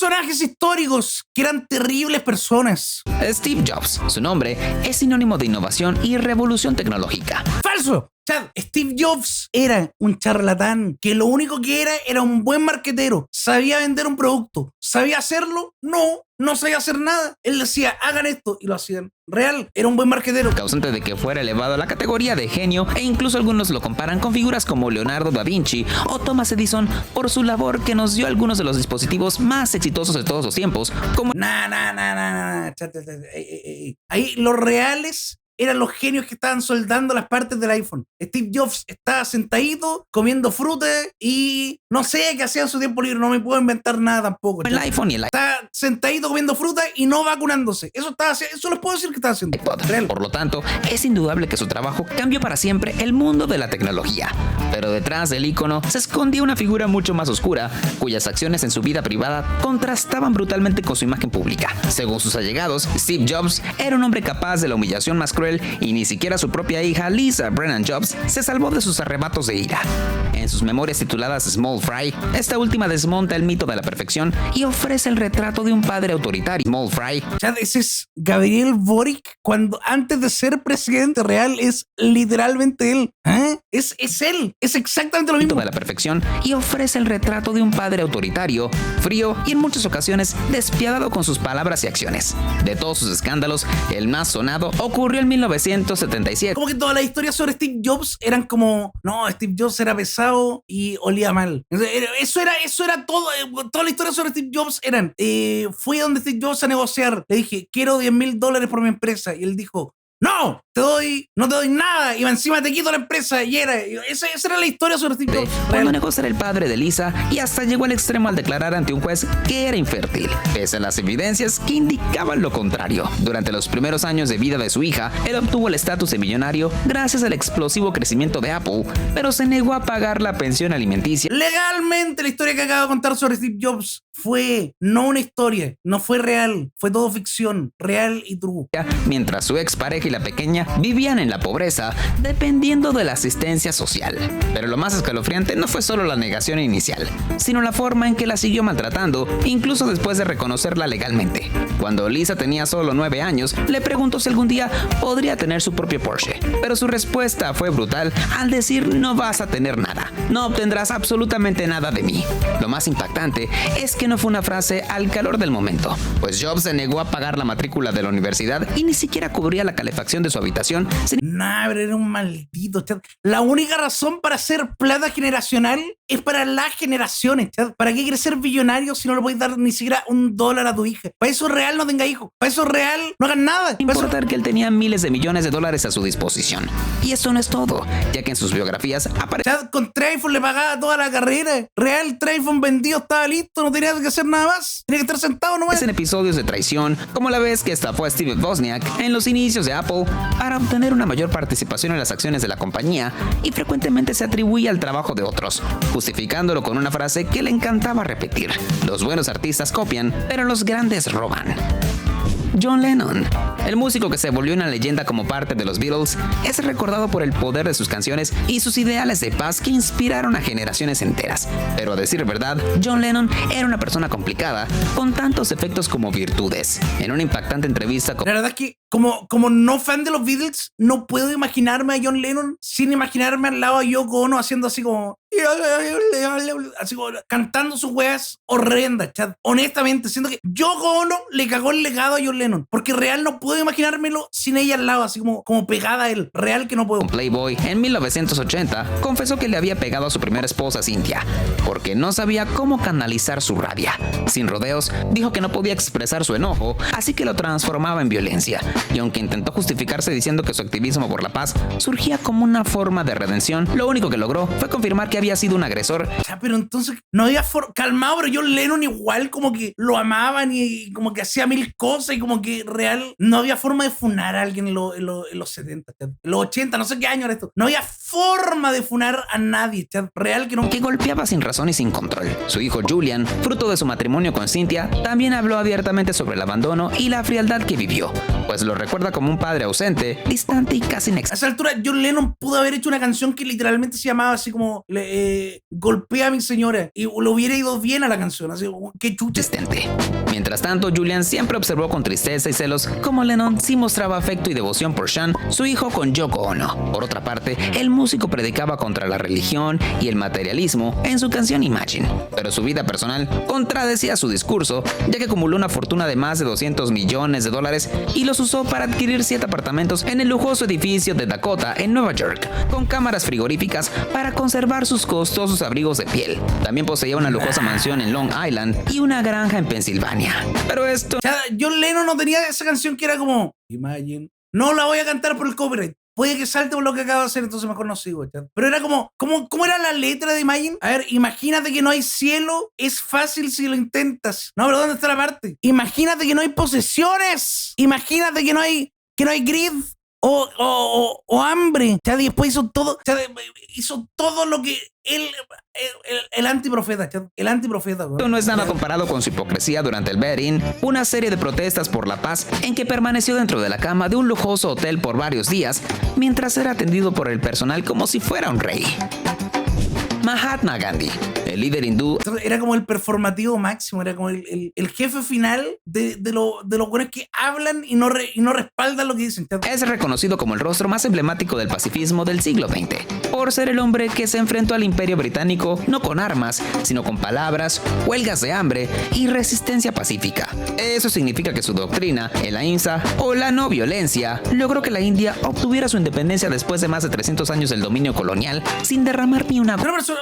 personajes históricos que eran terribles personas. Steve Jobs, su nombre, es sinónimo de innovación y revolución tecnológica. ¡Falso! Chad, Steve Jobs era un charlatán que lo único que era un buen marquetero. ¿Sabía vender un producto? ¿Sabía hacerlo? No sabía hacer nada. Él decía, hagan esto, y lo hacían. Real, era un buen marquetero. Causante de que fuera elevado a la categoría de genio, e incluso algunos lo comparan con figuras como Leonardo da Vinci o Thomas Edison por su labor que nos dio algunos de los dispositivos más exitosos de todos los tiempos, como... Ahí los reales eran los genios que estaban soldando las partes del iPhone. Steve Jobs estaba sentadito comiendo fruta y no sé qué hacía en su tiempo libre. No me puedo inventar nada tampoco. El iPhone y el Estaba sentadito comiendo fruta y no vacunándose. Eso les puedo decir que estaba haciendo. iPod. Por lo tanto, es indudable que su trabajo cambió para siempre el mundo de la tecnología. Pero detrás del ícono se escondía una figura mucho más oscura, cuyas acciones en su vida privada contrastaban brutalmente con su imagen pública. Según sus allegados, Steve Jobs era un hombre capaz de la humillación más cruel y ni siquiera su propia hija, Lisa Brennan Jobs, se salvó de sus arrebatos de ira. En sus memorias tituladas Small Fry, esta última desmonta el mito de la perfección y ofrece el retrato de un padre autoritario. Small Fry. Chad, ese es Gabriel Boric cuando antes de ser presidente real es literalmente él. Es él. Es exactamente lo mismo. De la perfección y ofrece el retrato de un padre autoritario, frío y en muchas ocasiones despiadado con sus palabras y acciones. De todos sus escándalos, el más sonado ocurrió en 1977. Como que todas las historias sobre Steve Jobs eran como, no, Steve Jobs era pesado y olía mal. Eso era todo. Toda la historia sobre Steve Jobs eran, fui a donde Steve Jobs a negociar. Le dije, quiero $10,000 por mi empresa. Y él dijo, no te doy nada, y encima te quito la empresa. Y esa era la historia sobre Steve Jobs. Cuando negó ser el padre de Lisa y hasta llegó al extremo al declarar ante un juez que era infértil, pese a las evidencias que indicaban lo contrario. Durante los primeros años de vida de su hija, él obtuvo el estatus de millonario gracias al explosivo crecimiento de Apple, pero se negó a pagar la pensión alimenticia. Legalmente, la historia que acabo de contar sobre Steve Jobs fue no una historia, no fue real, fue todo ficción, real y true. Mientras su expareja y la pequeña vivían en la pobreza, dependiendo de la asistencia social. Pero lo más escalofriante no fue solo la negación inicial, sino la forma en que la siguió maltratando, incluso después de reconocerla legalmente. Cuando Lisa tenía solo 9 años, le preguntó si algún día podría tener su propio Porsche, pero su respuesta fue brutal al decir: no vas a tener nada, no obtendrás absolutamente nada de mí. Lo más impactante es que no fue una frase al calor del momento, pues Jobs se negó a pagar la matrícula de la universidad y ni siquiera cubría la calefacción de su habitación. Nah, pero era un maldito, Chad. La única razón para hacer plata generacional es para las generaciones, Chad. ¿Para qué quieres ser billonario si no le puedes dar ni siquiera $1 a tu hija? Para eso real no tenga hijos. Para eso real no hagan nada. Sin importar que él tenía miles de millones de dólares a su disposición. Y eso no es todo, ya que en sus biografías aparece... Chad, con iPhone le pagaba toda la carrera. Real, iPhone vendido, estaba listo, no tenía que hacer nada más. Tenía que estar sentado nomás. En episodios de traición, como la vez que estafó a Steve Wozniak en los inicios de Apple para obtener una mayor participación en las acciones de la compañía, y frecuentemente se atribuía al trabajo de otros, justificándolo con una frase que le encantaba repetir: los buenos artistas copian, pero los grandes roban. John Lennon, el músico que se volvió una leyenda como parte de los Beatles, es recordado por el poder de sus canciones y sus ideales de paz que inspiraron a generaciones enteras. Pero a decir verdad, John Lennon era una persona complicada, con tantos efectos como virtudes. En una impactante entrevista con... La verdad es que como no fan de los Beatles, no puedo imaginarme a John Lennon sin imaginarme al lado de Yoko Ono haciendo así como cantando sus weas horrendas, Chad. Honestamente, siento que Yoko Ono le cagó el legado a John Lennon, porque real no puedo imaginármelo sin ella al lado, así como pegada a él. Real que no puedo. Playboy, en 1980, confesó que le había pegado a su primera esposa, Cynthia, porque no sabía cómo canalizar su rabia. Sin rodeos, dijo que no podía expresar su enojo, así que lo transformaba en violencia. Y aunque intentó justificarse diciendo que su activismo por la paz surgía como una forma de redención, lo único que logró fue confirmar que había sido un agresor. Ya, pero entonces no había calmado, pero John Lennon igual como que lo amaban y como que hacía mil cosas, y como que real no había forma de funar a alguien en los 70, en los 80, no sé qué año era esto. No había forma de funar a nadie, Chad. Real que no. Que golpeaba sin razón y sin control. Su hijo Julian, fruto de su matrimonio con Cynthia, también habló abiertamente sobre el abandono y la frialdad que vivió, pues lo recuerda como un padre ausente, distante y casi A esa altura, John Lennon pudo haber hecho una canción que literalmente se llamaba así como Golpea a mi señora, y lo hubiera ido bien a la canción, así qué chucha. inexistente. Mientras tanto, Julian siempre observó con tristeza y celos cómo Lennon sí mostraba afecto y devoción por Sean, su hijo, con Yoko Ono. Por otra parte, el músico predicaba contra la religión y el materialismo en su canción Imagine, pero su vida personal contradecía su discurso, ya que acumuló una fortuna de más de $200 millones y los usó para adquirir 7 apartamentos en el lujoso edificio de Dakota en Nueva York, con cámaras frigoríficas para conservar sus costosos abrigos de piel. También poseía una lujosa mansión en Long Island y una granja en Pensilvania. Pero esto... John Lennon no tenía esa canción que era como Imagine. No la voy a cantar por el copyright. Puede que salte por lo que acabo de hacer, entonces mejor no sigo, Chad. Pero era como, ¿cómo era la letra de Imagine? A ver, imagínate que no hay cielo, es fácil si lo intentas. No, pero ¿dónde está la parte? Imagínate que no hay posesiones. Imagínate que no hay greed o hambre. Chad, y después hizo todo, Chad, hizo todo lo que el antiprofeta, Chad, el antiprofeta. Esto no es nada comparado con su hipocresía durante el Bet-In, una serie de protestas por la paz en que permaneció dentro de la cama de un lujoso hotel por varios días, mientras era atendido por el personal como si fuera un rey. Mahatma Gandhi, el líder hindú, era como el performativo máximo, era como el jefe final de los buenos que hablan y no respaldan lo que dicen. Es reconocido como el rostro más emblemático del pacifismo del siglo XX, por ser el hombre que se enfrentó al Imperio Británico no con armas, sino con palabras, huelgas de hambre y resistencia pacífica. Eso significa que su doctrina, el ahimsa o la no violencia, logró que la India obtuviera su independencia después de más de 300 años del dominio colonial sin derramar ni una gota.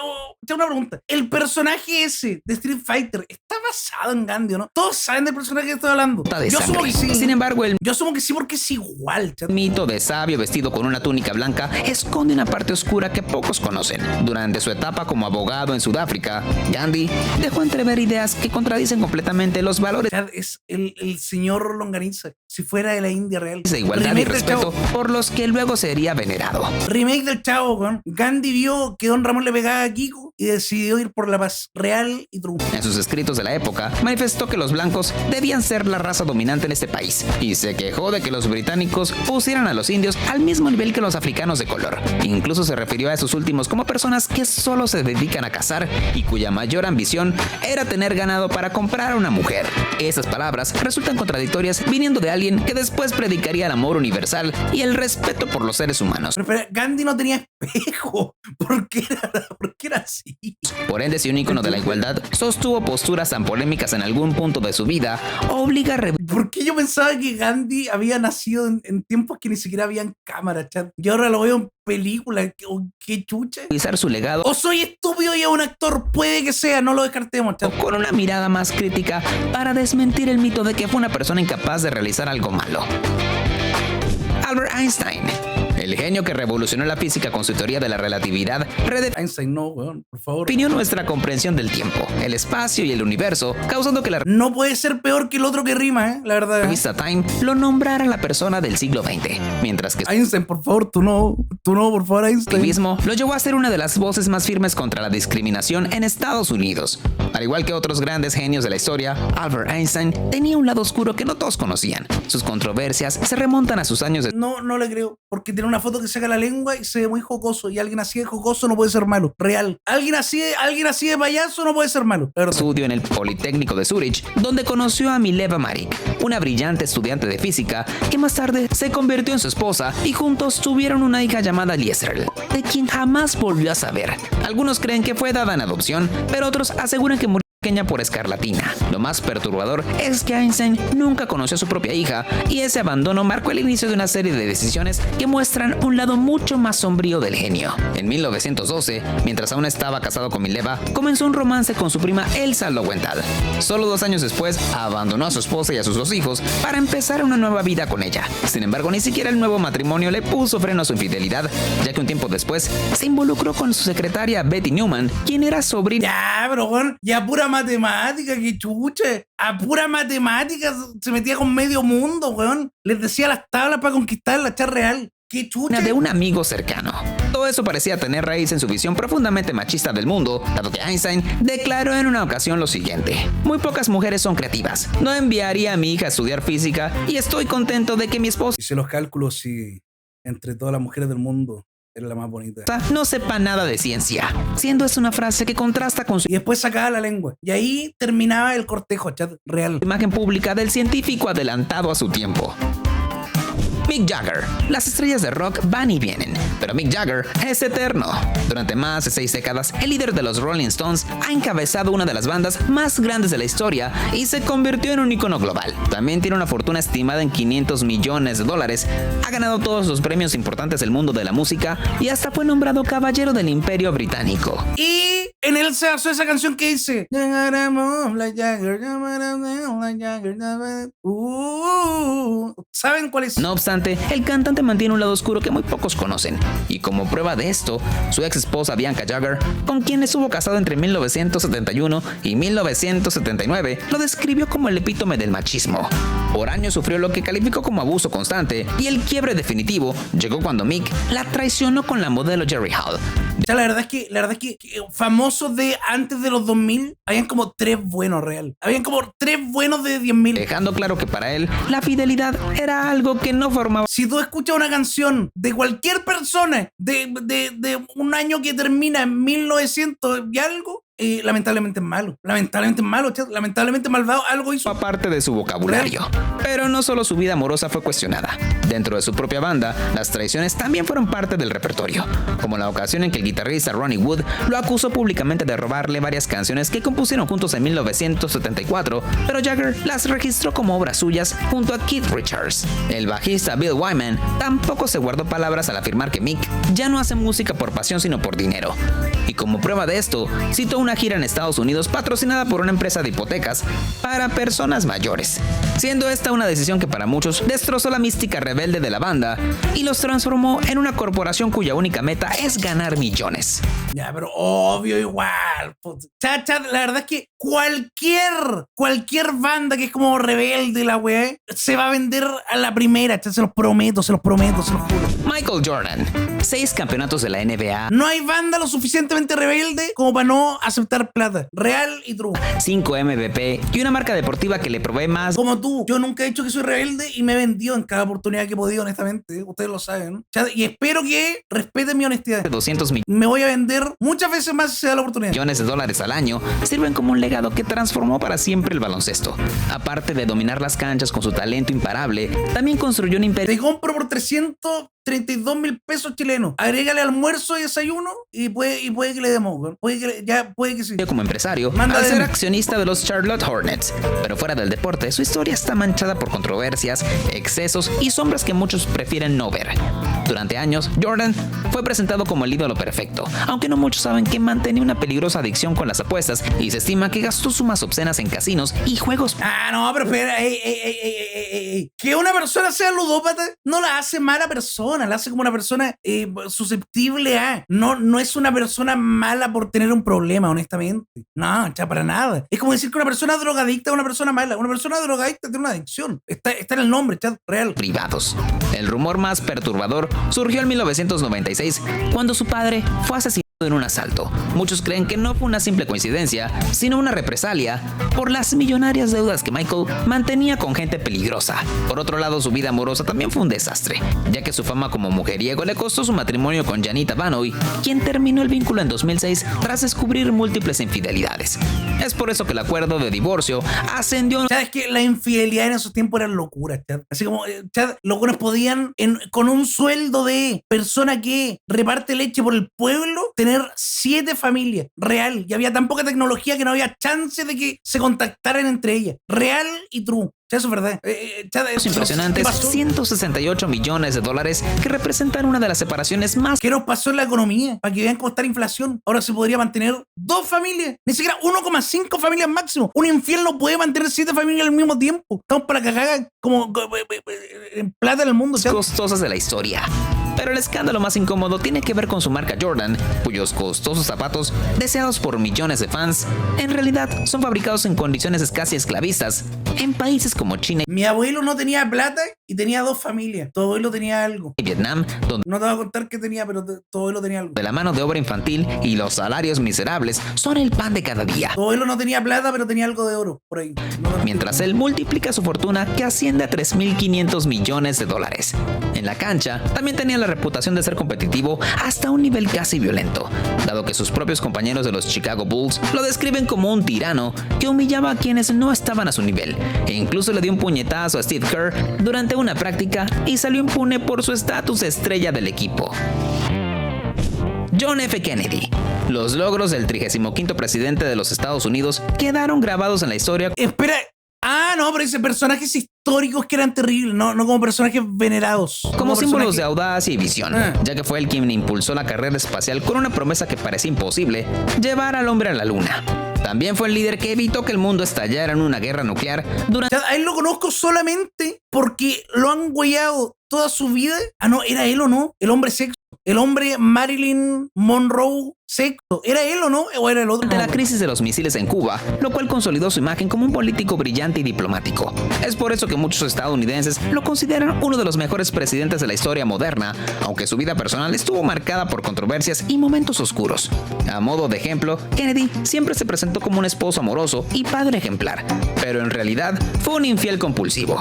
Tengo una pregunta. ¿El personaje ese de Street Fighter está basado en Gandhi o no? Todos saben del personaje que estoy hablando. Yo asumo que sí. Sin embargo, yo asumo que sí porque es igual. El mito de sabio vestido con una túnica blanca esconde una parte oscura que pocos conocen. Durante su etapa como abogado en Sudáfrica, Gandhi dejó entrever ideas que contradicen completamente los valores. Es el señor Longaniza, si fuera de la India real. De igualdad y respeto por los que luego sería venerado. Remake del Chavo, ¿no? Gandhi vio que Don Ramón le pegaba a Kiko y decidió ir por la paz real y true. En sus escritos de la época, manifestó que los blancos debían ser la raza dominante en este país y se quejó de que los británicos pusieran a los indios al mismo nivel que los africanos de color. Incluso se refirió a esos últimos como personas que solo se dedican a cazar y cuya mayor ambición era tener ganado para comprar a una mujer. Esas palabras resultan contradictorias viniendo de alguien que después predicaría el amor universal y el respeto por los seres humanos. Pero Gandhi no tenía espejo. ¿Por qué era así? Por ende, si un ícono de la igualdad sostuvo posturas tan polémicas en algún punto de su vida, obliga a ¿Por qué yo pensaba que Gandhi había nacido en tiempos que ni siquiera habían cámara, chat? Y ahora lo veo en películas. ¿Qué chucha? revisar su legado. O soy estúpido y es un actor. Puede que sea, no lo descartemos, chat. Con una mirada más crítica para desmentir el mito de que fue una persona incapaz de realizar algo malo. Albert Einstein, el genio que revolucionó la física con su teoría de la relatividad, Einstein, no, weón, por favor. definió nuestra comprensión del tiempo, el espacio y el universo, causando que la No puede ser peor que el otro que rima, la verdad. revista Time lo nombrara la persona del siglo XX, mientras que Einstein, por favor, tú no, por favor, Einstein. él mismo lo llevó a ser una de las voces más firmes contra la discriminación en Estados Unidos. Al igual que otros grandes genios de la historia, Albert Einstein tenía un lado oscuro que no todos conocían. Sus controversias se remontan a sus años de No le creo, porque tiene una foto que saca la lengua y se ve muy jocoso, y alguien así de jocoso no puede ser malo, real. Alguien así de payaso no puede ser malo, estudio en el Politécnico de Zurich, donde conoció a Mileva Maric, una brillante estudiante de física que más tarde se convirtió en su esposa y juntos tuvieron una hija llamada Liesel, de quien jamás volvió a saber. Algunos creen que fue dada en adopción, pero otros aseguran que murió pequeña por escarlatina. Lo más perturbador es que Einstein nunca conoció a su propia hija y ese abandono marcó el inicio de una serie de decisiones que muestran un lado mucho más sombrío del genio. En 1912, mientras aún estaba casado con Mileva, comenzó un romance con su prima Elsa Lowenthal. Solo 2 años después, abandonó a su esposa y a sus 2 hijos para empezar una nueva vida con ella. Sin embargo, ni siquiera el nuevo matrimonio le puso freno a su infidelidad, ya que un tiempo después se involucró con su secretaria Betty Newman, quien era sobrina. Ya, pero bueno, ya pura matemática, que chuche. A pura matemática se metía con medio mundo, weón. Les decía las tablas para conquistar la chat real. Qué chuche. De un amigo cercano. Todo eso parecía tener raíz en su visión profundamente machista del mundo, dado que Einstein declaró en una ocasión lo siguiente: muy pocas mujeres son creativas. No enviaría a mi hija a estudiar física y estoy contento de que mi esposa Hice los cálculos y entre todas las mujeres del mundo era la más bonita. no sepa nada de ciencia, siendo esta una frase que contrasta con su Y después sacaba la lengua. Y ahí terminaba el cortejo, chat, real. imagen pública del científico adelantado a su tiempo. Mick Jagger. Las estrellas de rock van y vienen, pero Mick Jagger es eterno. Durante más de 6 décadas, el líder de los Rolling Stones ha encabezado una de las bandas más grandes de la historia y se convirtió en un icono global. También tiene una fortuna estimada en $500 millones. Ha ganado todos los premios importantes del mundo de la música y hasta fue nombrado caballero del Imperio Británico. Y en él se basó esa canción que dice ¿saben cuál es? No obstante, el cantante mantiene un lado oscuro que muy pocos conocen, y como prueba de esto, su ex esposa Bianca Jagger, con quien estuvo casado entre 1971 y 1979, lo describió como el epítome del machismo. Por años sufrió lo que calificó como abuso constante, y el quiebre definitivo llegó cuando Mick la traicionó con la modelo Jerry Hall. Ya, la verdad es que famosos de antes de los 2000, habían como 3 buenos real. Habían como 3 buenos de 10.000. Dejando claro que para él, la fidelidad era algo que no formaba. Si tú escuchas una canción de cualquier persona de un año que termina en 1900 y algo, lamentablemente es malo. Chat. Lamentablemente malvado, algo hizo. Aparte de su vocabulario. Pero no solo su vida amorosa fue cuestionada. Dentro de su propia banda, las traiciones también fueron parte del repertorio, como la ocasión en que el guitarrista Ronnie Wood lo acusó públicamente de robarle varias canciones que compusieron juntos en 1974, pero Jagger las registró como obras suyas junto a Keith Richards. El bajista Bill Wyman tampoco se guardó palabras al afirmar que Mick ya no hace música por pasión sino por dinero. Y como prueba de esto, citó una gira en Estados Unidos patrocinada por una empresa de hipotecas para personas mayores, siendo esta una decisión que para muchos destrozó la mística rebelde de la banda y los transformó en una corporación cuya única meta es ganar millones. Ya, pero obvio igual. Chat, la verdad es que cualquier banda que es como rebelde la weá, se va a vender a la primera, chat, se los prometo, se los juro. Michael Jordan, 6 campeonatos de la NBA. No hay banda lo suficientemente rebelde como para no aceptar plata. Real y true. 5 MVP y una marca deportiva que le provee más. Como tú, yo nunca he dicho que soy rebelde y me he vendido en cada oportunidad que he podido, honestamente. Ustedes lo saben, ¿no? Y espero que respeten mi honestidad. 200 Me voy a vender muchas veces más si se da la oportunidad. millones de dólares al año sirven como un legado que transformó para siempre el baloncesto. Aparte de dominar las canchas con su talento imparable, también construyó un imperio. Te compro por 332.000 pesos chilenos. Agrégale almuerzo y desayuno y puede que le demos. Puede que sí. Como empresario, Manda al ser DM. accionista de los Charlotte Hornets. Pero fuera del deporte, su historia está manchada por controversias, excesos y sombras que muchos prefieren no ver. Durante años, Jordan fue presentado como el ídolo perfecto, aunque no muchos saben que mantenía una peligrosa adicción con las apuestas y se estima que gastó sumas obscenas en casinos y juegos. Ah, no, pero espera, ey. Que una persona sea ludópata no la hace mala persona, la hace como una persona susceptible a. No es una persona mala por tener un problema, honestamente. No, ya para nada. Es como decir que una persona drogadicta es una persona mala. Una persona drogadicta tiene una adicción. Está en el nombre, chat, real. Privados. El rumor más perturbador surgió en 1996, cuando su padre fue asesinado en un asalto. Muchos creen que no fue una simple coincidencia, sino una represalia por las millonarias deudas que Michael mantenía con gente peligrosa. Por otro lado, su vida amorosa también fue un desastre, ya que su fama como mujeriego le costó su matrimonio con Janita Vanoy, quien terminó el vínculo en 2006 tras descubrir múltiples infidelidades. Es por eso que el acuerdo de divorcio ascendió. ¿Sabes que la infidelidad en esos tiempos era locura, chat? Así como, chat, los buenos podían, con un sueldo de persona que reparte leche por el pueblo, tener 7 familias, real. Y había tan poca tecnología que no había chance de que se contactaran entre ellas. Real y true. Eso es verdad. Los impresionantes $168 millones que representan una de las separaciones más. ¿Qué nos pasó en la economía? Para que vean cómo está la inflación. Ahora se podría mantener 2 familias, ni siquiera 1,5 familias máximo. Un infiel no puede mantener 7 familias al mismo tiempo. Estamos para cagar como en plata en el mundo. Costosas de la historia. Pero el escándalo más incómodo tiene que ver con su marca Jordan, cuyos costosos zapatos, deseados por millones de fans, en realidad son fabricados en condiciones casi esclavistas en países como China. Mi abuelo no tenía plata y tenía 2 familias. Todo abuelo tenía algo. y Vietnam, donde No te voy a contar qué tenía, pero todo abuelo tenía algo. la mano de obra infantil y los salarios miserables son el pan de cada día. Todo abuelo no tenía plata, pero tenía algo de oro por ahí. Mientras él multiplica su fortuna que asciende a 3.500 millones de dólares. En la cancha, también tenía la reputación de ser competitivo hasta un nivel casi violento, dado que sus propios compañeros de los Chicago Bulls lo describen como un tirano que humillaba a quienes no estaban a su nivel, e incluso le dio un puñetazo a Steve Kerr durante una práctica y salió impune por su estatus estrella del equipo. John F. Kennedy. Los logros del 35º presidente de los Estados Unidos quedaron grabados en la historia. Espera. Ah, no, pero ese personajes históricos que eran terribles, no como personajes venerados. Como símbolos personajes... de audacia y visión, ya que fue él quien impulsó la carrera espacial con una promesa que parecía imposible, llevar al hombre a la luna. También fue el líder que evitó que el mundo estallara en una guerra nuclear durante... A él lo conozco solamente porque lo han güeyado toda su vida. Ah, no, ¿era él o no? El hombre sexo. El hombre Marilyn Monroe sexo. ¿Era él o no? ¿O era el otro? Durante la crisis de los misiles en Cuba, lo cual consolidó su imagen como un político brillante y diplomático. Es por eso que muchos estadounidenses lo consideran uno de los mejores presidentes de la historia moderna, aunque su vida personal estuvo marcada por controversias y momentos oscuros. A modo de ejemplo, Kennedy siempre se presentó como un esposo amoroso y padre ejemplar, pero en realidad fue un infiel compulsivo.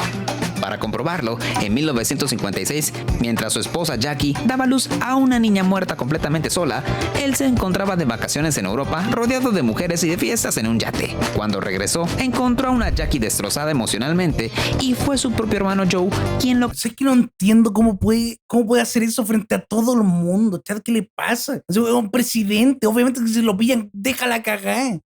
Para comprobarlo, en 1956, mientras su esposa Jackie daba luz a una niña muerta completamente sola, él se encontraba de vacaciones en Europa rodeado de mujeres y de fiestas en un yate. Cuando regresó, encontró a una Jackie destrozada emocionalmente y fue su propio hermano Joe quien lo... Es que no entiendo cómo puede hacer eso frente a todo el mundo. Chad, ¿qué le pasa? Es un presidente, obviamente que si lo pillan, déjala cagar.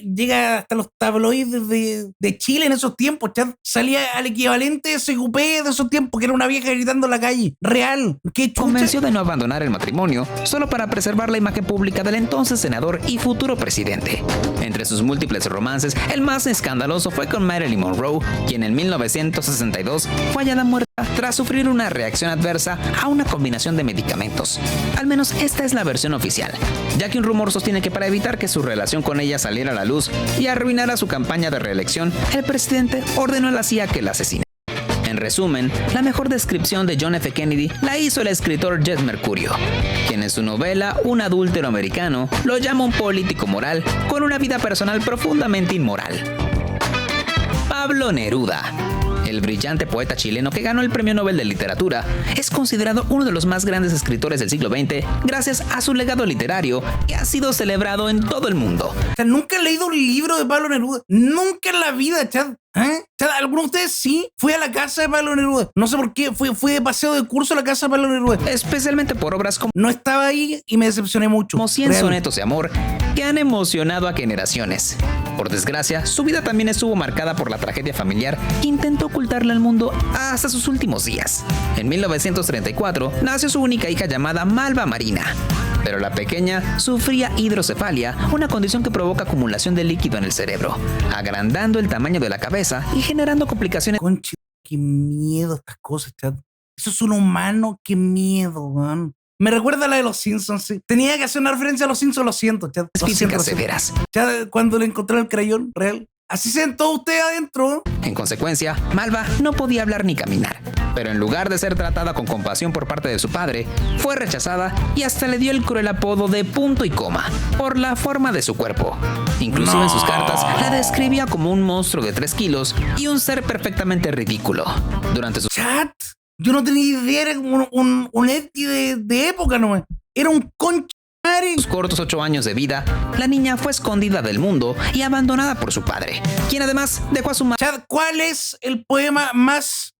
Llega hasta los tabloides de Chile en esos tiempos. Chad salía al equivalente de SQP de esos tiempos, que era una vieja gritando en la calle. Real. ¿Qué chucha? Convenció de no abandonar el matrimonio solo para preservar la imagen pública del entonces senador y futuro presidente. Entre sus múltiples romances, el más escandaloso fue con Marilyn Monroe, quien en 1962 fue hallada muerta tras sufrir una reacción adversa a una combinación de medicamentos. Al menos esta es la versión oficial, ya que un rumor sostiene que para evitar que su relación con ella saliera a la luz y arruinara su campaña de reelección, el presidente ordenó a la CIA que la asesine. En resumen, la mejor descripción de John F. Kennedy la hizo el escritor Jed Mercurio, quien en su novela Un adúltero americano lo llama un político moral con una vida personal profundamente inmoral. Pablo Neruda. El brillante poeta chileno que ganó el Premio Nobel de Literatura es considerado uno de los más grandes escritores del siglo XX gracias a su legado literario que ha sido celebrado en todo el mundo. O sea, nunca he leído un libro de Pablo Neruda. Nunca en la vida, Chad. Chad, ¿alguno de ustedes sí? Fui a la casa de Pablo Neruda. No sé por qué. Fui de paseo de curso a la casa de Pablo Neruda. Especialmente por obras como... No estaba ahí y me decepcioné mucho. Como 100 Real. sonetos de amor que han emocionado a generaciones. Por desgracia, su vida también estuvo marcada por la tragedia familiar que intentó ocultarle al mundo hasta sus últimos días. En 1934 nació su única hija llamada Malva Marina, pero la pequeña sufría hidrocefalia, una condición que provoca acumulación de líquido en el cerebro, agrandando el tamaño de la cabeza y generando complicaciones. Concha, qué miedo estas cosas, Chad. Eso es un humano, qué miedo, man. Me recuerda a la de los Simpsons, sí. Tenía que hacer una referencia a los Simpsons, lo siento, Chad. Físicas severas. Chad, cuando le encontré el crayón, real. Así sentó usted adentro. En consecuencia, Malva no podía hablar ni caminar, pero en lugar de ser tratada con compasión por parte de su padre, fue rechazada y hasta le dio el cruel apodo de punto y coma por la forma de su cuerpo. Inclusive en sus cartas la describía como un monstruo de 3 kilos y un ser perfectamente ridículo. Durante su... Chat, yo no tenía idea, era como un Eti de época, no. Era un concha. sus cortos 8 años de vida, la niña fue escondida del mundo y abandonada por su padre, quien además dejó a su madre. Chad, ¿cuál es el poema más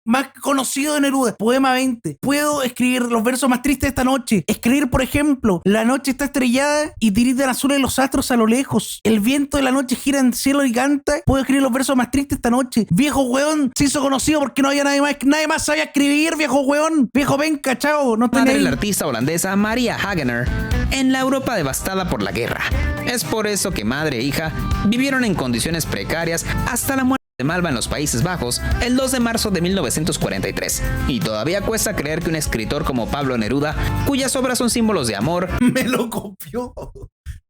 conocido de Neruda? Poema 20. Puedo escribir los versos más tristes de esta noche. Escribir, por ejemplo, la noche está estrellada y tiritan azules los astros a lo lejos. El viento de la noche gira en el cielo y canta. Puedo escribir los versos más tristes esta noche. Viejo weón, se hizo conocido porque no había nadie más sabía escribir, viejo weón. Viejo venga, chao. No Madre de la artista holandesa Maria Hagener en la Europa devastada por la guerra. Es por eso que madre e hija vivieron en condiciones precarias hasta la muerte de Malva en los Países Bajos el 2 de marzo de 1943. Y todavía cuesta creer que un escritor como Pablo Neruda, cuyas obras son símbolos de amor, me lo copió.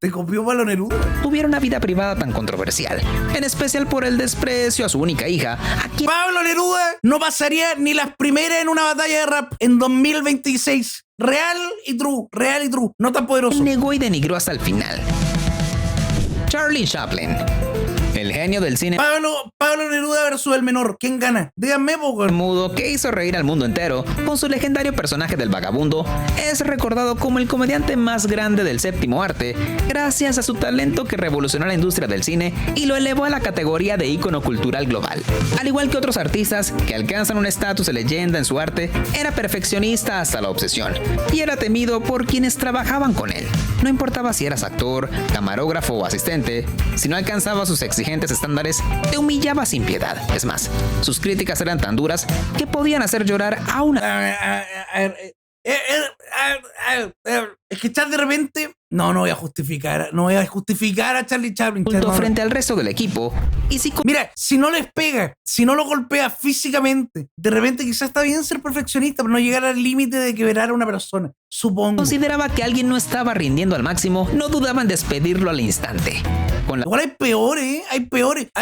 Te copió Pablo Neruda. tuviera una vida privada tan controversial, en especial por el desprecio a su única hija, a quien Pablo Neruda no pasaría ni las primeras en una batalla de rap en 2026. Real y true, no tan poderoso. negó y denigró hasta el final. Charlie Chaplin, el genio del cine Pablo Neruda versus el menor. ¿Quién gana? Díganme, poco. mudo que hizo reír al mundo entero con su legendario personaje del vagabundo, es recordado como el comediante más grande del séptimo arte, gracias a su talento que revolucionó la industria del cine y lo elevó a la categoría de ícono cultural global. Al igual que otros artistas que alcanzan un estatus de leyenda en su arte, era perfeccionista hasta la obsesión y era temido por quienes trabajaban con él. No importaba si eras actor, camarógrafo o asistente, si no alcanzaba sus exigentes estándares, te humillaba sin piedad. Es más, sus críticas eran tan duras que podían hacer llorar a una... Es que Chad de repente... No voy a justificar a Charlie Chaplin. Junto frente al resto del equipo. Y si Mira, si no les pega, si no lo golpea físicamente, de repente quizás está bien ser perfeccionista, pero no llegar al límite de quebrar a una persona, supongo. consideraba que alguien no estaba rindiendo al máximo, no dudaban en despedirlo al instante. Con la Igual hay peores,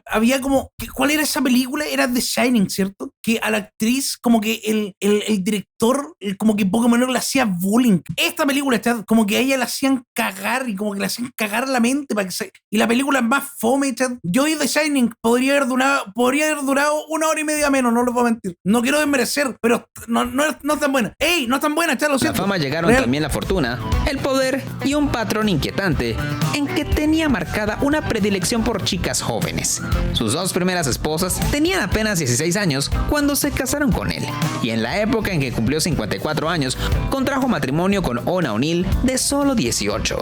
había como... ¿Cuál era esa película? Era The Shining, ¿cierto? Que a la actriz como que el director como que poco menos le hacía bullying. Esta película, Chad, como que a ella la hacían cagar y como que le hacían cagar la mente para que se... Y la película es más fome, Chad. Yo y The Shining podría haber durado 1 hora y media menos, no les voy a mentir. No quiero desmerecer, pero no es tan buena. ¡Ey! No es tan buena, Chad, lo siento. fama llegaron también la fortuna, el poder y un patrón inquietante en que tenía marcada una predilección por chicas jóvenes. Sus 2 primeras esposas tenían apenas 16 años cuando se casaron con él, y en la época en que cumplió 54 años, contrajo matrimonio con Ona O'Neill de solo 18.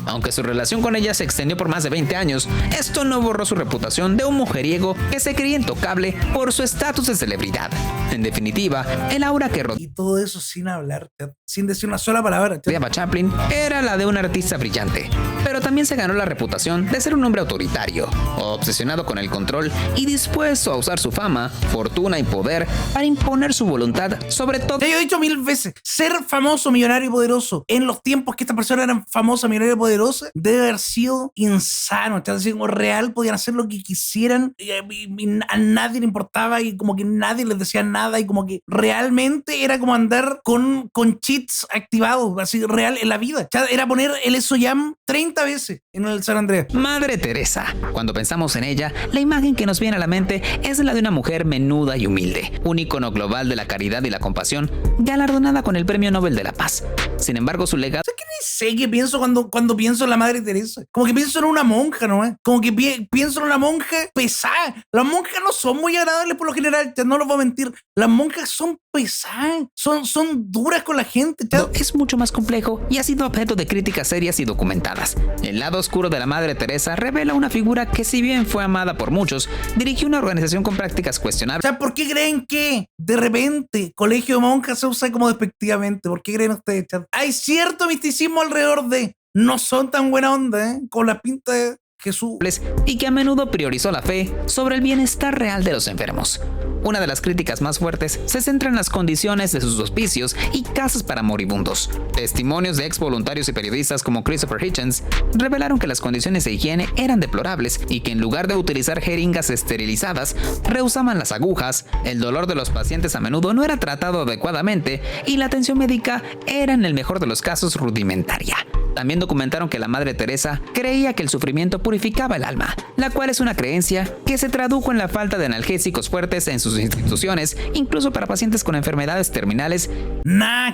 Aunque su relación con ella se extendió por más de 20 años, esto no borró su reputación de un mujeriego que se creía intocable por su estatus de celebridad. En definitiva, el aura que Y todo eso sin hablar, Chad, sin decir una sola palabra, Chad. rodeaba a Chaplin era la de un artista brillante, pero también se ganó la reputación de ser un hombre autoritario, obsesionado con el control y dispuesto a usar su fama, fortuna y poder para imponer su voluntad sobre todo. Ya yo he dicho 1000 veces, ser famoso, millonario y poderoso en los tiempos que estas personas eran famosas, millonarias y poderosas, debe haber sido insano. Está diciendo real, podían hacer lo que quisieran y a nadie le importaba y como que nadie les decía nada y como que realmente era como andar con cheats activados, así real en la vida. Era poner el SOYAM 30 veces en el San Andreas. Madre Teresa. Cuando pensamos en ella, la imagen que nos viene a la mente es la de una mujer menuda y humilde, un ícono global de la caridad y la compasión, galardonada con el Premio Nobel de la Paz. Sin embargo, su legado... Sé que pienso cuando pienso en la Madre Teresa. Como que pienso en una monja, ¿no? Como que pienso en una monja pesada. Las monjas no son muy agradables por lo general, no los voy a mentir. Las monjas son pesadas, son duras con la gente. Es mucho más complejo y ha sido objeto de críticas serias y documentadas. El lado oscuro de la Madre Teresa revela una figura que, si bien fue amada por muchos, dirigió una organización con prácticas cuestionables. ¿Por qué creen que de repente colegio de monjas se usa como despectivamente? ¿Por qué creen ustedes, Chad? Hay cierto misticismo alrededor de... No son tan buena onda, con la pinta de Jesús. Y que a menudo priorizó la fe sobre el bienestar real de los enfermos. Una de las críticas más fuertes se centra en las condiciones de sus hospicios y casas para moribundos. Testimonios de ex voluntarios y periodistas como Christopher Hitchens revelaron que las condiciones de higiene eran deplorables y que en lugar de utilizar jeringas esterilizadas, reusaban las agujas, el dolor de los pacientes a menudo no era tratado adecuadamente y la atención médica era en el mejor de los casos rudimentaria. También documentaron que la Madre Teresa creía que el sufrimiento purificaba el alma, la cual es una creencia que se tradujo en la falta de analgésicos fuertes en sus instituciones, incluso para pacientes con enfermedades terminales.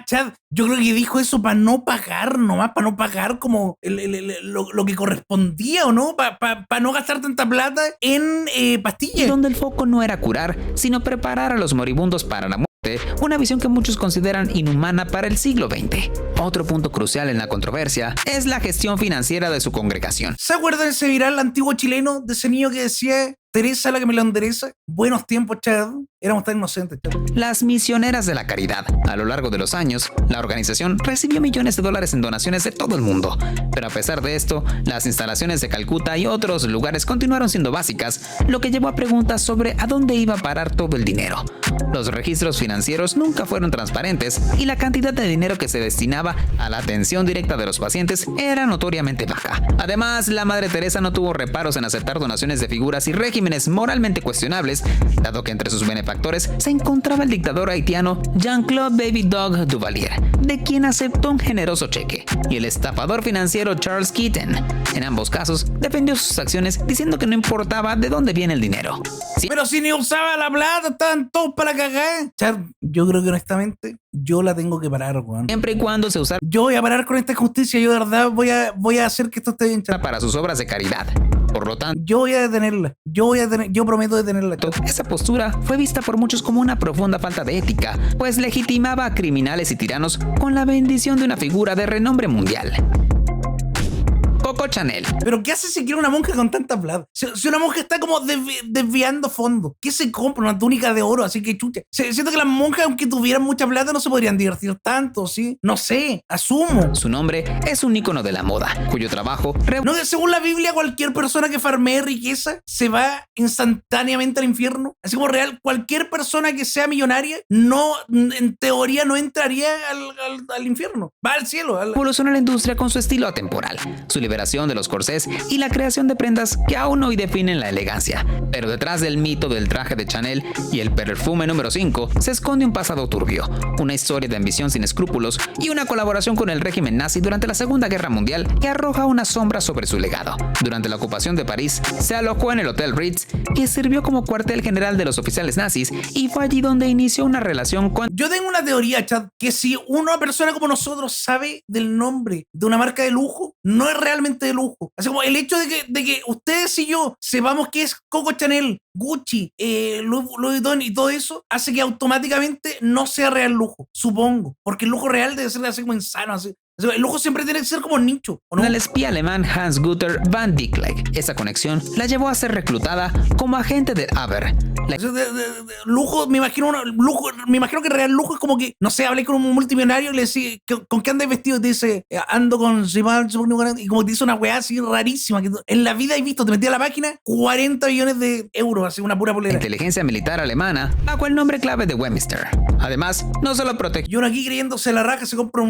Chad, yo creo que dijo eso para no pagar nomás, para no pagar como lo que correspondía o no, para no gastar tanta plata en pastillas. Y donde el foco no era curar, sino preparar a los moribundos para la muerte. Una visión que muchos consideran inhumana para el siglo XX. Otro punto crucial en la controversia es la gestión financiera de su congregación. ¿Se acuerdan ese viral antiguo chileno de ese niño que decía Teresa la que me lo endereza. Buenos tiempos, Chad. Éramos tan inocentes, Chad. Las misioneras de la caridad. A lo largo de los años, la organización recibió millones de dólares en donaciones de todo el mundo. Pero a pesar de esto, las instalaciones de Calcuta y otros lugares continuaron siendo básicas, lo que llevó a preguntas sobre a dónde iba a parar todo el dinero. Los registros financieros nunca fueron transparentes y la cantidad de dinero que se destinaba a la atención directa de los pacientes era notoriamente baja. Además, la Madre Teresa no tuvo reparos en aceptar donaciones de figuras y regímenes moralmente cuestionables, dado que entre sus benefactores se encontraba el dictador haitiano Jean-Claude Baby Dog Duvalier, de quien aceptó un generoso cheque, y el estafador financiero Charles Keaton. En ambos casos, defendió sus acciones diciendo que no importaba de dónde viene el dinero. Pero si ni usaba la plata, estaban todos para cagar. Chad, yo creo que honestamente, yo la tengo que parar, weón. Siempre y cuando se usara Yo voy a parar con esta injusticia, yo de verdad voy a hacer que esto esté bien, Chad. para sus obras de caridad. Por lo tanto, Yo voy a detenerla. Yo prometo detenerla, Chad. esa postura fue vista por muchos como una profunda falta de ética, pues legitimaba a criminales y tiranos con la bendición de una figura de renombre mundial. Coco Chanel. Pero ¿qué hace si quiere una monja con tanta plata? Si una monja está como desviando fondos, ¿qué se compra? Una túnica de oro, así que chucha. Siento que las monjas, aunque tuvieran mucha plata, no se podrían divertir tanto, ¿sí? No sé, asumo. Su nombre es un ícono de la moda, cuyo trabajo No, según la Biblia, cualquier persona que farmee riqueza se va instantáneamente al infierno. Así como real, cualquier persona que sea millonaria, no, en teoría, no entraría al infierno. Va al cielo. revolucionó la industria con su estilo atemporal, su liberación de los corsés y la creación de prendas que aún hoy definen la elegancia. Pero detrás del mito del traje de Chanel y el perfume número 5 se esconde un pasado turbio, una historia de ambición sin escrúpulos y una colaboración con el régimen nazi durante la Segunda Guerra Mundial que arroja una sombra sobre su legado. Durante la ocupación de París, se alojó en el Hotel Ritz, que sirvió como cuartel general de los oficiales nazis, y fue allí donde inició una relación con... Yo tengo una teoría, Chad, que si una persona como nosotros sabe del nombre de una marca de lujo, no es realmente de lujo. Así como el hecho de que ustedes y yo sepamos que es Coco Chanel, Gucci, Louis Vuitton y todo eso, hace que automáticamente no sea real lujo, supongo. Porque el lujo real debe ser así como insano, así. El lujo siempre tiene que ser como nicho, ¿o no? El espía alemán Hans Guter van Dicklek. Esa conexión la llevó a ser reclutada como agente de Aber. Lujo, me imagino que real lujo es como que, no sé, hablé con un multimillonario y le decía, ¿con qué andas vestido? Y te dice, ando con... Y como te dice una weá así rarísima, que en la vida he visto, te metí a la página, 40 millones de euros, así una pura polera. Inteligencia militar alemana bajo el nombre clave de Wemister. Además, no solo protegió... Y uno aquí creyéndose la raja se compra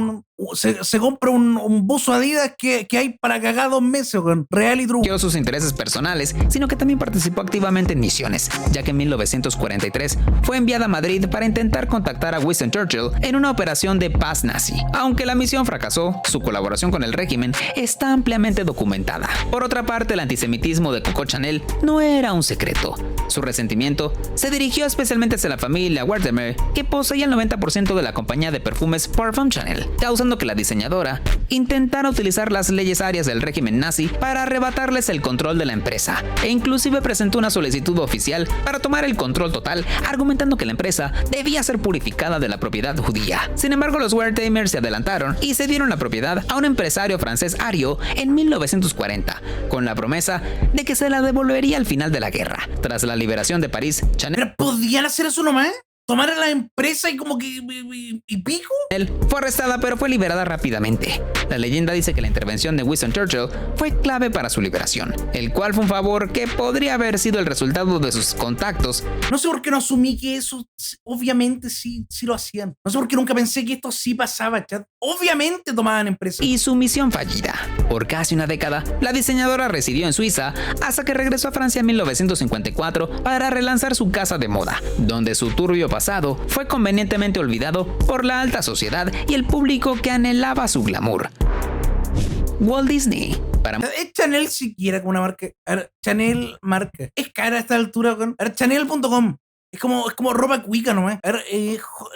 un buzo Adidas que hay para cagar 2 meses, con real y true. sus intereses personales, sino que también participó activamente en misiones, ya que en 1943 fue enviada a Madrid para intentar contactar a Winston Churchill en una operación de paz nazi. Aunque la misión fracasó, su colaboración con el régimen está ampliamente documentada. Por otra parte, el antisemitismo de Coco Chanel no era un secreto. Su resentimiento se dirigió especialmente hacia la familia Werthemer, que poseía el 90% de la compañía de perfumes Parfum Chanel, causando que la diseñadora intentara utilizar las leyes arias del régimen nazi para arrebatarles el control de la empresa, e inclusive presentó una solicitud oficial para tomar el control total, argumentando que la empresa debía ser purificada de la propiedad judía. Sin embargo, los Wertheimers se adelantaron y cedieron la propiedad a un empresario francés ario en 1940, con la promesa de que se la devolvería al final de la guerra. Tras la liberación de París, Chanel... ¿Pero podían hacer eso nomás? ¿Tomar a la empresa y como que... y pico? Él fue arrestada, pero fue liberada rápidamente. La leyenda dice que la intervención de Winston Churchill fue clave para su liberación, el cual fue un favor que podría haber sido el resultado de sus contactos. No sé por qué no asumí que eso obviamente sí lo hacían. No sé por qué nunca pensé que esto sí pasaba, chat. Obviamente tomaban empresas. Y su misión fallida. Por casi una década, la diseñadora residió en Suiza hasta que regresó a Francia en 1954 para relanzar su casa de moda, donde su turbio pasado fue convenientemente olvidado por la alta sociedad y el público que anhelaba su glamour. Walt Disney. ¿Es Chanel siquiera como una marca? A ver, Chanel marca. Es cara a esta altura. A ver, Chanel.com. Es como ropa cuica nomás. A ver,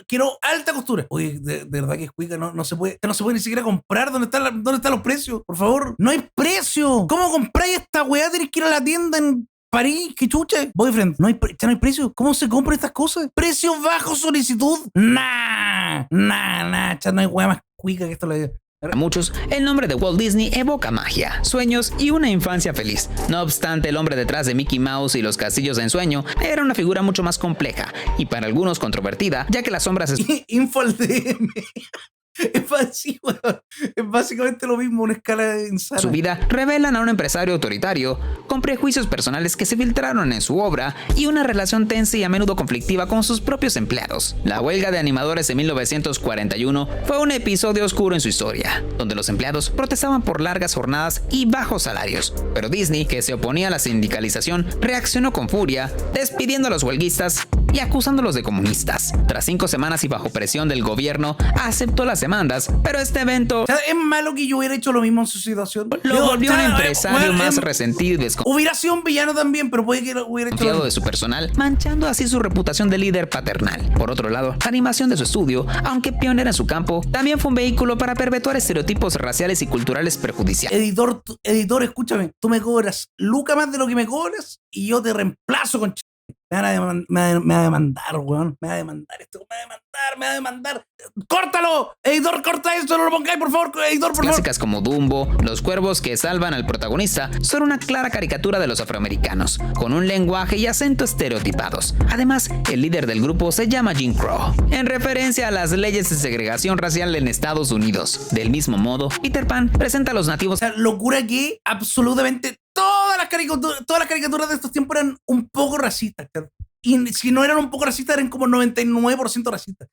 quiero alta costura. Oye, de verdad que es cuica, no se puede ni siquiera comprar. ¿Dónde están los precios? Por favor, no hay precio. ¿Cómo compráis esta weá? Tenés que ir a la tienda en París, qué chucha. Boyfriend, ya no hay precio. ¿Cómo se compran estas cosas? Precios bajos, solicitud. Ya no hay weá más cuica que esto. Para muchos, el nombre de Walt Disney evoca magia, sueños y una infancia feliz. No obstante, el hombre detrás de Mickey Mouse y los castillos de ensueño era una figura mucho más compleja y para algunos controvertida, ya que las sombras... Info al DM. Es básicamente lo mismo, una escala insana. Su vida revelan a un empresario autoritario con prejuicios personales que se filtraron en su obra y una relación tensa y a menudo conflictiva con sus propios empleados. La huelga de animadores de 1941 fue un episodio oscuro en su historia, donde los empleados protestaban por largas jornadas y bajos salarios. Pero Disney, que se oponía a la sindicalización, reaccionó con furia, despidiendo a los huelguistas y acusándolos de comunistas. Tras 5 semanas y bajo presión del gobierno, aceptó las demandas, pero este evento... O sea, es malo que yo hubiera hecho lo mismo en su situación. Lo volvió un empresario más resentido y desconfiado hubiera sido un villano también, pero puede que lo hubiera hecho lo de su personal, manchando así su reputación de líder paternal. Por otro lado, la animación de su estudio, aunque pionera en su campo, también fue un vehículo para perpetuar estereotipos raciales y culturales perjudiciales. Editor, escúchame, tú me cobras lucas más de lo que me cobras y yo te reemplazo con... Me va a demandar, weón. Me va a demandar esto. Me va a demandar. ¡Córtalo! Editor, corta esto. No lo pongáis, por favor. Editor, por favor. Clásicas como Dumbo, Los cuervos que salvan al protagonista, son una clara caricatura de los afroamericanos, con un lenguaje y acento estereotipados. Además, el líder del grupo se llama Jim Crow, en referencia a las leyes de segregación racial en Estados Unidos. Del mismo modo, Peter Pan presenta a los nativos... O sea, locura que absolutamente todas las caricaturas de estos tiempos eran un poco racistas. Y si no eran un poco racistas, eran como 99% racistas.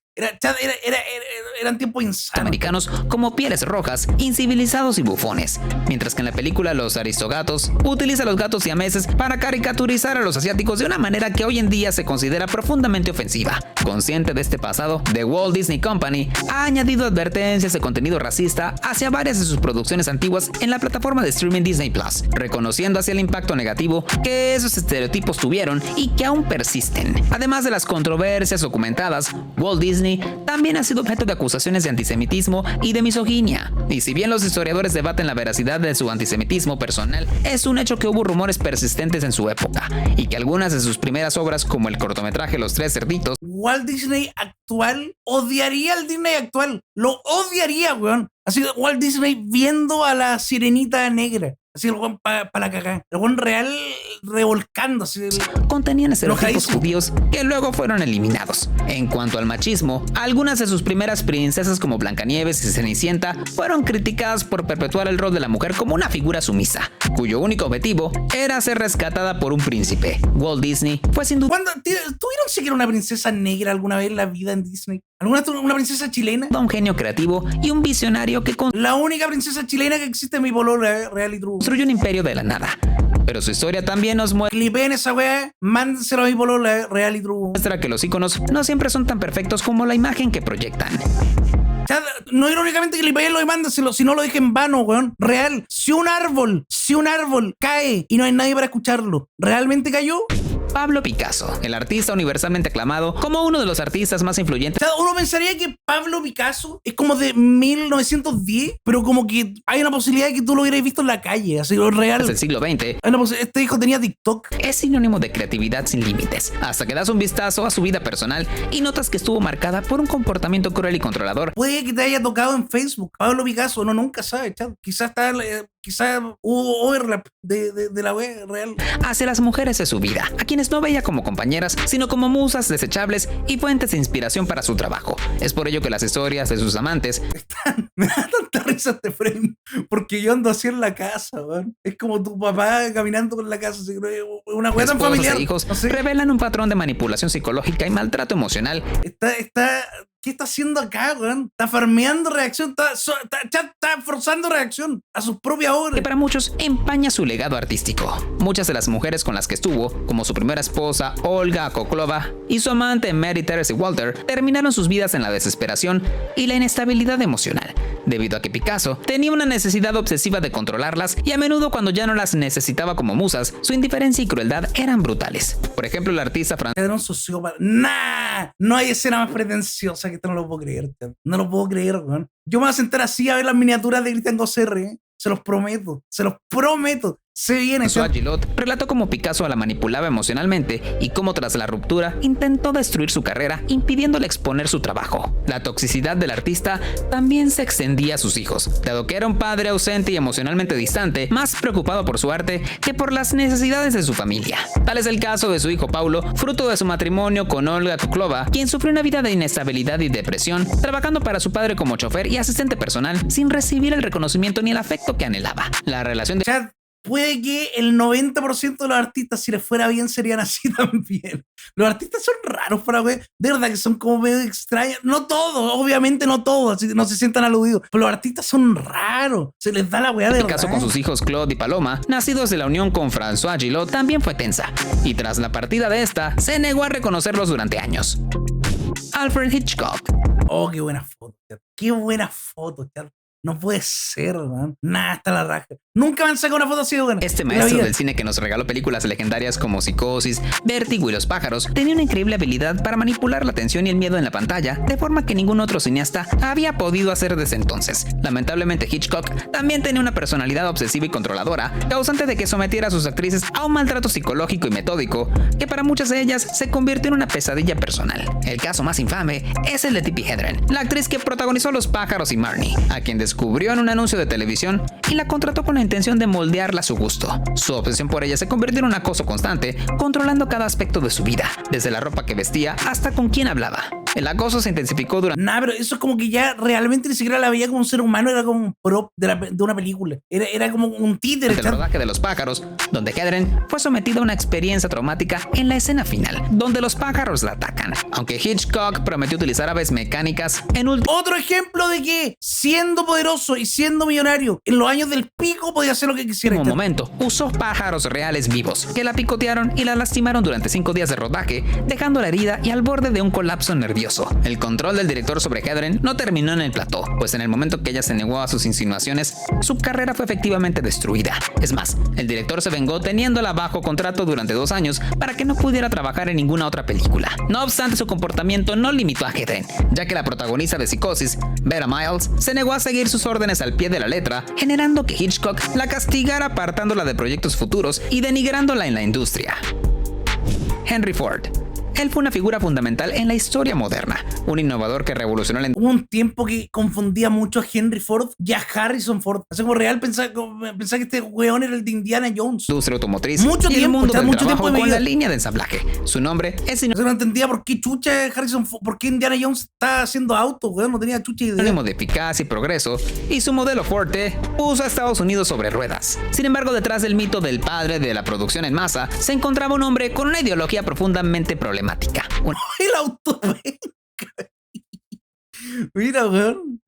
Eran tiempos insanos. Americanos como pieles rojas, incivilizados y bufones. Mientras que en la película Los Aristogatos utiliza a los gatos siameses para caricaturizar a los asiáticos de una manera que hoy en día se considera profundamente ofensiva. Consciente de este pasado, The Walt Disney Company ha añadido advertencias de contenido racista hacia varias de sus producciones antiguas en la plataforma de streaming Disney Plus, reconociendo así el impacto negativo que esos estereotipos tuvieron y que aún persisten. Además de las controversias documentadas, Walt Disney también ha sido objeto de acusaciones de antisemitismo y de misoginia. Y si bien los historiadores debaten la veracidad de su antisemitismo personal, es un hecho que hubo rumores persistentes en su época y que algunas de sus primeras obras, como el cortometraje Los Tres Cerditos... Walt Disney actual odiaría al Disney actual. Lo odiaría, weón. Así que Walt Disney viendo a la sirenita negra. Así el weón para la cagada. El weón real revolcándose. Contenían estereotipos judíos que luego fueron eliminados. En cuanto al machismo, algunas de sus primeras princesas como Blancanieves y Cenicienta fueron criticadas por perpetuar el rol de la mujer como una figura sumisa, cuyo único objetivo era ser rescatada por un príncipe. Walt Disney fue sin duda... ¿Tuvieron siquiera una princesa negra alguna vez en la vida en Disney? ¿Una princesa chilena? Un genio creativo y un visionario que la única princesa chilena que existe en mi polola, real y true. Construyó un imperio de la nada. Pero su historia también nos muestra... Clipen esa weá, mándenselo a mi polola, real y true. Muestra que los íconos no siempre son tan perfectos como la imagen que proyectan. O sea, no irónicamente que clipeenlo y mándenselo, si no lo dejen en vano, weón. Real, si un árbol cae y no hay nadie para escucharlo, ¿realmente cayó? Pablo Picasso, el artista universalmente aclamado como uno de los artistas más influyentes. O sea, uno pensaría que Pablo Picasso es como de 1910, pero como que hay una posibilidad de que tú lo hubieras visto en la calle, así real. Del siglo XX. Este hijo tenía TikTok. Es sinónimo de creatividad sin límites, hasta que das un vistazo a su vida personal y notas que estuvo marcada por un comportamiento cruel y controlador. Puede que te haya tocado en Facebook Pablo Picasso, uno nunca sabe, chat. Quizás hubo overlap de la web real. Hacia las mujeres de su vida, a quienes no veía como compañeras, sino como musas desechables y fuentes de inspiración para su trabajo. Es por ello que las historias de sus amantes... Me da tanta risa este frame, porque yo ando así en la casa, weón. Es como tu papá caminando por la casa, así, una wea tan familiar. E hijos revelan un patrón de manipulación psicológica y maltrato emocional. ¿Qué está haciendo acá, weón? Está farmeando reacción, está forzando reacción a sus propias obras. Que para muchos empaña su legado artístico. Muchas de las mujeres con las que estuvo, como su primera esposa, Olga Koklova, y su amante Mary Teresa Walter, terminaron sus vidas en la desesperación y la inestabilidad emocional, debido a que Picasso tenía una necesidad obsesiva de controlarlas y a menudo cuando ya no las necesitaba como musas, su indiferencia y crueldad eran brutales. Por ejemplo, el artista francés... Era un sociópata. ¡Nah! No hay escena más pretenciosa que esto, no lo puedo creer, tío. No lo puedo creer, weón. Yo me voy a sentar así a ver las miniaturas de Cristian Gosserre, ¿eh? Se los prometo. se viene. François Gillot relató cómo Picasso la manipulaba emocionalmente y cómo tras la ruptura intentó destruir su carrera, impidiéndole exponer su trabajo. La toxicidad del artista también se extendía a sus hijos, dado que era un padre ausente y emocionalmente distante, más preocupado por su arte que por las necesidades de su familia. Tal es el caso de su hijo Paulo, fruto de su matrimonio con Olga Kuklova, quien sufrió una vida de inestabilidad y depresión, trabajando para su padre como chofer y asistente personal, sin recibir el reconocimiento ni el afecto que anhelaba. La relación de Chad, puede que el 90% de los artistas, si les fuera bien, serían así también. Los artistas son raros para ver, de verdad que son como medio extraños. No todos, obviamente no todos, así no se sientan aludidos, pero los artistas son raros. Se les da la weá de Picasso con sus hijos Claude y Paloma, nacidos de la unión con François Gillot, también fue tensa, y tras la partida de esta, se negó a reconocerlos durante años. Alfred Hitchcock. Oh, qué buena foto, Chad. Qué buena foto, Chad. No puede ser, man. Nada, está la raja. Nunca me han sacado una foto así de buena. Este maestro del cine que nos regaló películas legendarias como Psicosis, Vértigo y Los pájaros, tenía una increíble habilidad para manipular la tensión y el miedo en la pantalla, de forma que ningún otro cineasta había podido hacer desde entonces. Lamentablemente, Hitchcock también tenía una personalidad obsesiva y controladora, causante de que sometiera a sus actrices a un maltrato psicológico y metódico, que para muchas de ellas se convirtió en una pesadilla personal. El caso más infame es el de Tippi Hedren, la actriz que protagonizó Los pájaros y Marnie, a quien descubrió en un anuncio de televisión y la contrató con la intención de moldearla a su gusto. Su obsesión por ella se convirtió en un acoso constante, controlando cada aspecto de su vida, desde la ropa que vestía hasta con quién hablaba. El acoso se intensificó durante... Nah, pero eso es como que ya realmente ni siquiera la veía como un ser humano, era como un prop de una película. Era como un títere. el rodaje de Los pájaros, donde Hedren fue sometida a una experiencia traumática en la escena final, donde los pájaros la atacan. Aunque Hitchcock prometió utilizar aves mecánicas en otro ejemplo de que, siendo poderoso y siendo millonario, en los años del pico podía hacer lo que quisiera. En un momento, usó pájaros reales vivos, que la picotearon y la lastimaron durante 5 días de rodaje, dejándola herida y al borde de un colapso nervioso. El control del director sobre Hedren no terminó en el plató, pues en el momento que ella se negó a sus insinuaciones, su carrera fue efectivamente destruida. Es más, el director se vengó teniéndola bajo contrato durante 2 años para que no pudiera trabajar en ninguna otra película. No obstante, su comportamiento no limitó a Hedren, ya que la protagonista de Psicosis, Vera Miles, se negó a seguir sus órdenes al pie de la letra, generando que Hitchcock la castigara apartándola de proyectos futuros y denigrándola en la industria. Henry Ford. Él fue una figura fundamental en la historia moderna, un innovador que revolucionó la Hubo un tiempo que confundía mucho a Henry Ford y a Harrison Ford. Así como real pensaba que este weón era el de Indiana Jones. industria automotriz Mucho y tiempo, el mundo del mucho trabajo tiempo de con vida. la línea de ensamblaje. Su nombre es Yo no entendía por qué chucha Harrison Ford, por qué Indiana Jones está haciendo autos, weón. No tenía chucha idea. sinónimo de eficacia y progreso, y su modelo Forte puso a Estados Unidos sobre ruedas. Sin embargo, detrás del mito del padre de la producción en masa, se encontraba un hombre con una ideología profundamente problemática. El auto, mira, weón.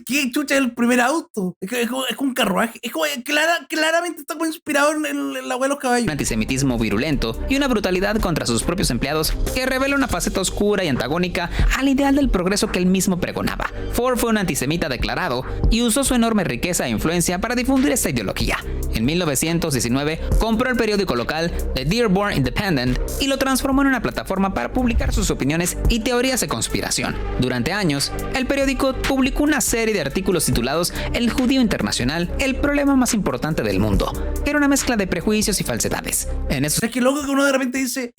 ¿Qué chucha es el primer auto? Es como un carruaje. Es como, claramente está como inspirado en la hueá de los caballos. Un antisemitismo virulento y una brutalidad contra sus propios empleados que revela una faceta oscura y antagónica al ideal del progreso que él mismo pregonaba. Ford fue un antisemita declarado y usó su enorme riqueza e influencia para difundir esta ideología. En 1919 compró el periódico local The Dearborn Independent y lo transformó en una plataforma para publicar sus opiniones y teorías de conspiración. Durante años, el periódico publicó una serie de artículos titulados El judío internacional, el problema más importante del mundo, que era una mezcla de prejuicios y falsedades. En esos Es que loco que uno de repente dice,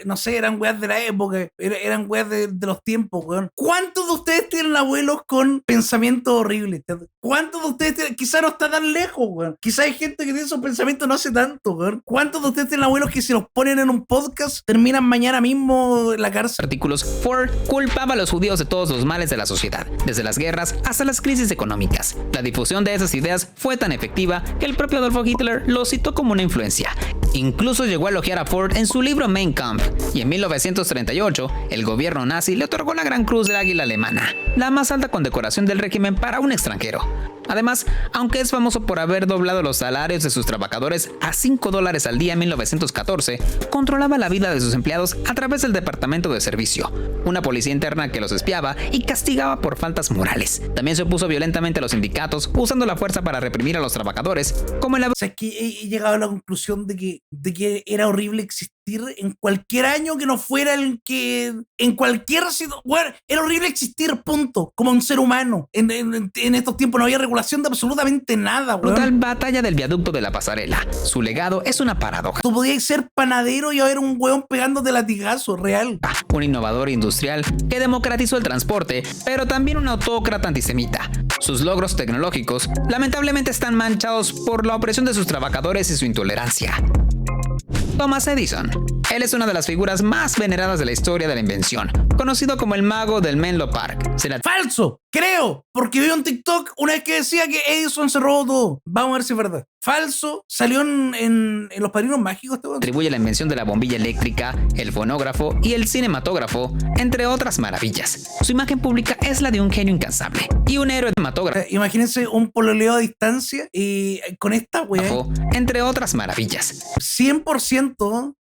no sé, eran weas de la época, eran weas de los tiempos, weón. ¿Cuántos de ustedes tienen abuelos con pensamientos horribles? ¿Cuántos de ustedes tienen? Quizá no está tan lejos, weón. Quizá hay gente que tiene esos pensamientos no hace tanto, weón. ¿Cuántos de ustedes tienen abuelos que si los ponen en un podcast terminan mañana mismo en la cárcel? artículos, Ford culpaba a los judíos de todos los males de la sociedad, desde las guerras hasta las crisis económicas. La difusión de esas ideas fue tan efectiva que el propio Adolfo Hitler lo citó como una influencia. Incluso llegó a elogiar a Ford en su libro Mein Kampf, y en 1938 el gobierno nazi le otorgó la Gran Cruz del Águila Alemana, la más alta condecoración del régimen para un extranjero. Además, aunque es famoso por haber doblado los salarios de sus trabajadores a $5 al día en 1914, controlaba la vida de sus empleados a través del Departamento de Servicio, una policía interna que los espiaba y castigaba por faltas morales. También se opuso violentamente a los sindicatos, usando la fuerza para reprimir a los trabajadores, como en la... O sea, es que he llegado a la conclusión de que era horrible existir existir en cualquier año que no fuera el que en cualquier situación. Bueno, era horrible existir, punto, como un ser humano. En estos tiempos no había regulación de absolutamente nada, weón. Brutal batalla del viaducto de la pasarela. Su legado es una paradoja. Tú podías ser panadero y haber un weón pegándote latigazo, real. Un innovador industrial que democratizó el transporte, pero también un autócrata antisemita. Sus logros tecnológicos lamentablemente están manchados por la opresión de sus trabajadores y su intolerancia. Thomas Edison. Él es una de las figuras más veneradas de la historia de la invención, conocido como el mago del Menlo Park. Falso, creo, porque vi un TikTok una vez que decía que Edison se robó todo. Vamos a ver si es verdad. Falso, salió en Los Padrinos Mágicos. Atribuye la invención de la bombilla eléctrica, el fonógrafo y el cinematógrafo, entre otras maravillas. Su imagen pública es la de un genio incansable y un héroe cinematógrafo. Imagínense un pololeo a distancia y con esta weá. Entre otras maravillas.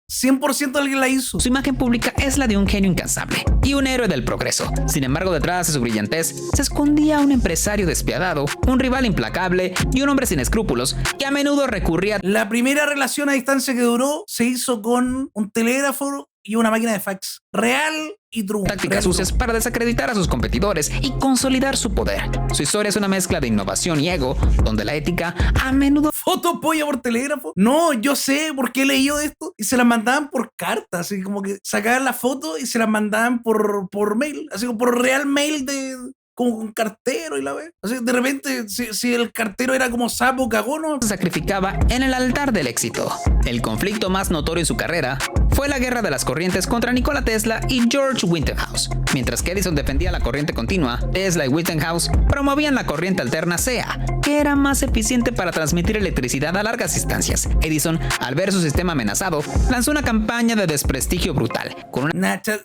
100% alguien la hizo. Su imagen pública es la de un genio incansable y un héroe del progreso. Sin embargo, detrás de su brillantez se escondía un empresario despiadado, un rival implacable y un hombre sin escrúpulos que a menudo recurría. La primera relación a distancia que duró se hizo con un telégrafo y una máquina de fax. Real y true. Tácticas sucias para desacreditar a sus competidores y consolidar su poder. Su historia es una mezcla de innovación y ego, donde la ética a menudo... ¿Fotopolla por telégrafo? No, yo sé por qué he leído esto. Y se las mandaban por carta, así como que sacaban la foto y se las mandaban por mail, así como por real mail de... como un cartero y la vez. Así de repente, si el cartero era como sapo cagón, ¿no? Se sacrificaba en el altar del éxito. El conflicto más notorio en su carrera fue la guerra de las corrientes contra Nikola Tesla y George Westinghouse. Mientras que Edison defendía la corriente continua, Tesla y Westinghouse promovían la corriente alterna SEA, que era más eficiente para transmitir electricidad a largas distancias. Edison, al ver su sistema amenazado, lanzó una campaña de desprestigio brutal.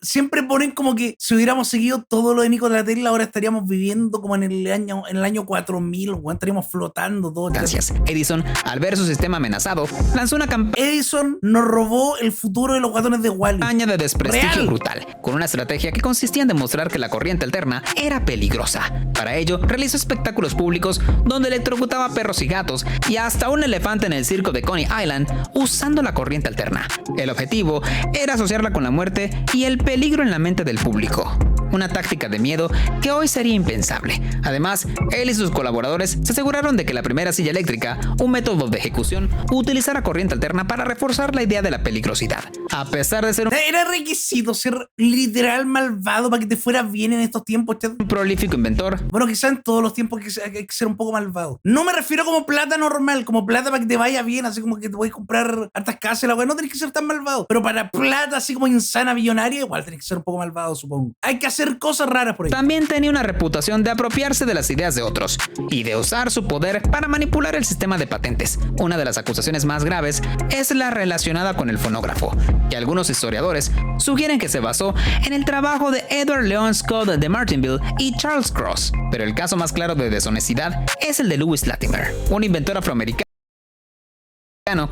Siempre ponen como que si hubiéramos seguido todo lo de Nikola Tesla, ahora estaríamos viviendo como en el año 4000, o estaríamos flotando todo. Gracias. Edison, al ver su sistema amenazado, lanzó una campaña. Edison nos robó el futuro de los guatones de Wall-E. Campaña de desprestigio brutal, con una estrategia que consistía en demostrar que la corriente alterna era peligrosa. Para ello, realizó espectáculos públicos donde electrocutaba perros y gatos y hasta un elefante en el circo de Coney Island usando la corriente alterna. El objetivo era asociarla con la muerte y el peligro en la mente del público. Una táctica de miedo que hoy sería impensable. Además, él y sus colaboradores se aseguraron de que la primera silla eléctrica, un método de ejecución, utilizara corriente alterna para reforzar la idea de la peligrosidad. A pesar de ser Era requisito ser literal malvado para que te fuera bien en estos tiempos, un prolífico inventor. Bueno, quizás en todos los tiempos hay que ser un poco malvado. No me refiero como plata normal, como plata para que te vaya bien, así como que te voy a comprar hartas casas y la weá. No tenés que ser tan malvado. Pero para plata así como insana, millonaria, igual tenés que ser un poco malvado, supongo. Hay que hacer cosas raras por ahí. También tenía una reputación de apropiarse de las ideas de otros y de usar su poder para manipular el sistema de patentes. Una de las acusaciones más graves es la relacionada con el fonógrafo, que algunos historiadores sugieren que se basó en el trabajo de Edward Leon Scott de Martinville y Charles Cross. Pero el caso más claro de deshonestidad es el de Lewis Latimer, un inventor afroamericano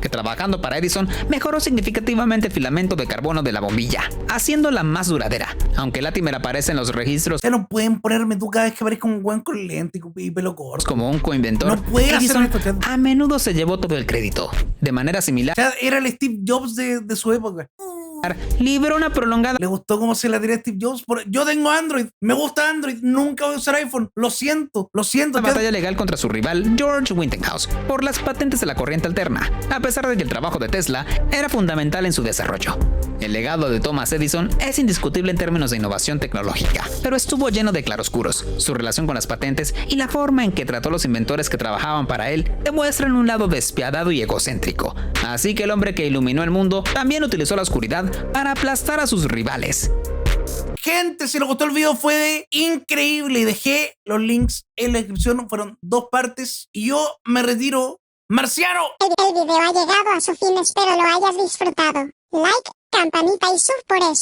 que trabajando para Edison mejoró significativamente el filamento de carbono de la bombilla, haciéndola más duradera. Aunque Latimer aparece en los registros, ya no pueden ponerme tú cada vez que aparezca un buen con lente y pelo corto como un coinventor. No puede Edison hacer esto, a menudo se llevó todo el crédito. De manera similar, ya era el Steve Jobs de su época. libró una prolongada... Le gustó cómo se la tiré a Steve Jobs. Yo tengo Android, me gusta Android, nunca voy a usar iPhone. Lo siento. Una batalla legal contra su rival George Westinghouse por las patentes de la corriente alterna, a pesar de que el trabajo de Tesla era fundamental en su desarrollo. El legado de Thomas Edison es indiscutible en términos de innovación tecnológica, pero estuvo lleno de claroscuros. Su relación con las patentes y la forma en que trató a los inventores que trabajaban para él demuestran un lado despiadado y egocéntrico. Así que el hombre que iluminó el mundo también utilizó la oscuridad para aplastar a sus rivales. Gente, si les gustó el video fue increíble. Dejé los links en la descripción. Fueron 2 partes. Y yo me retiro. ¡Marciano! El video ha llegado a su fin. Espero lo hayas disfrutado. Like, campanita y sub por eso.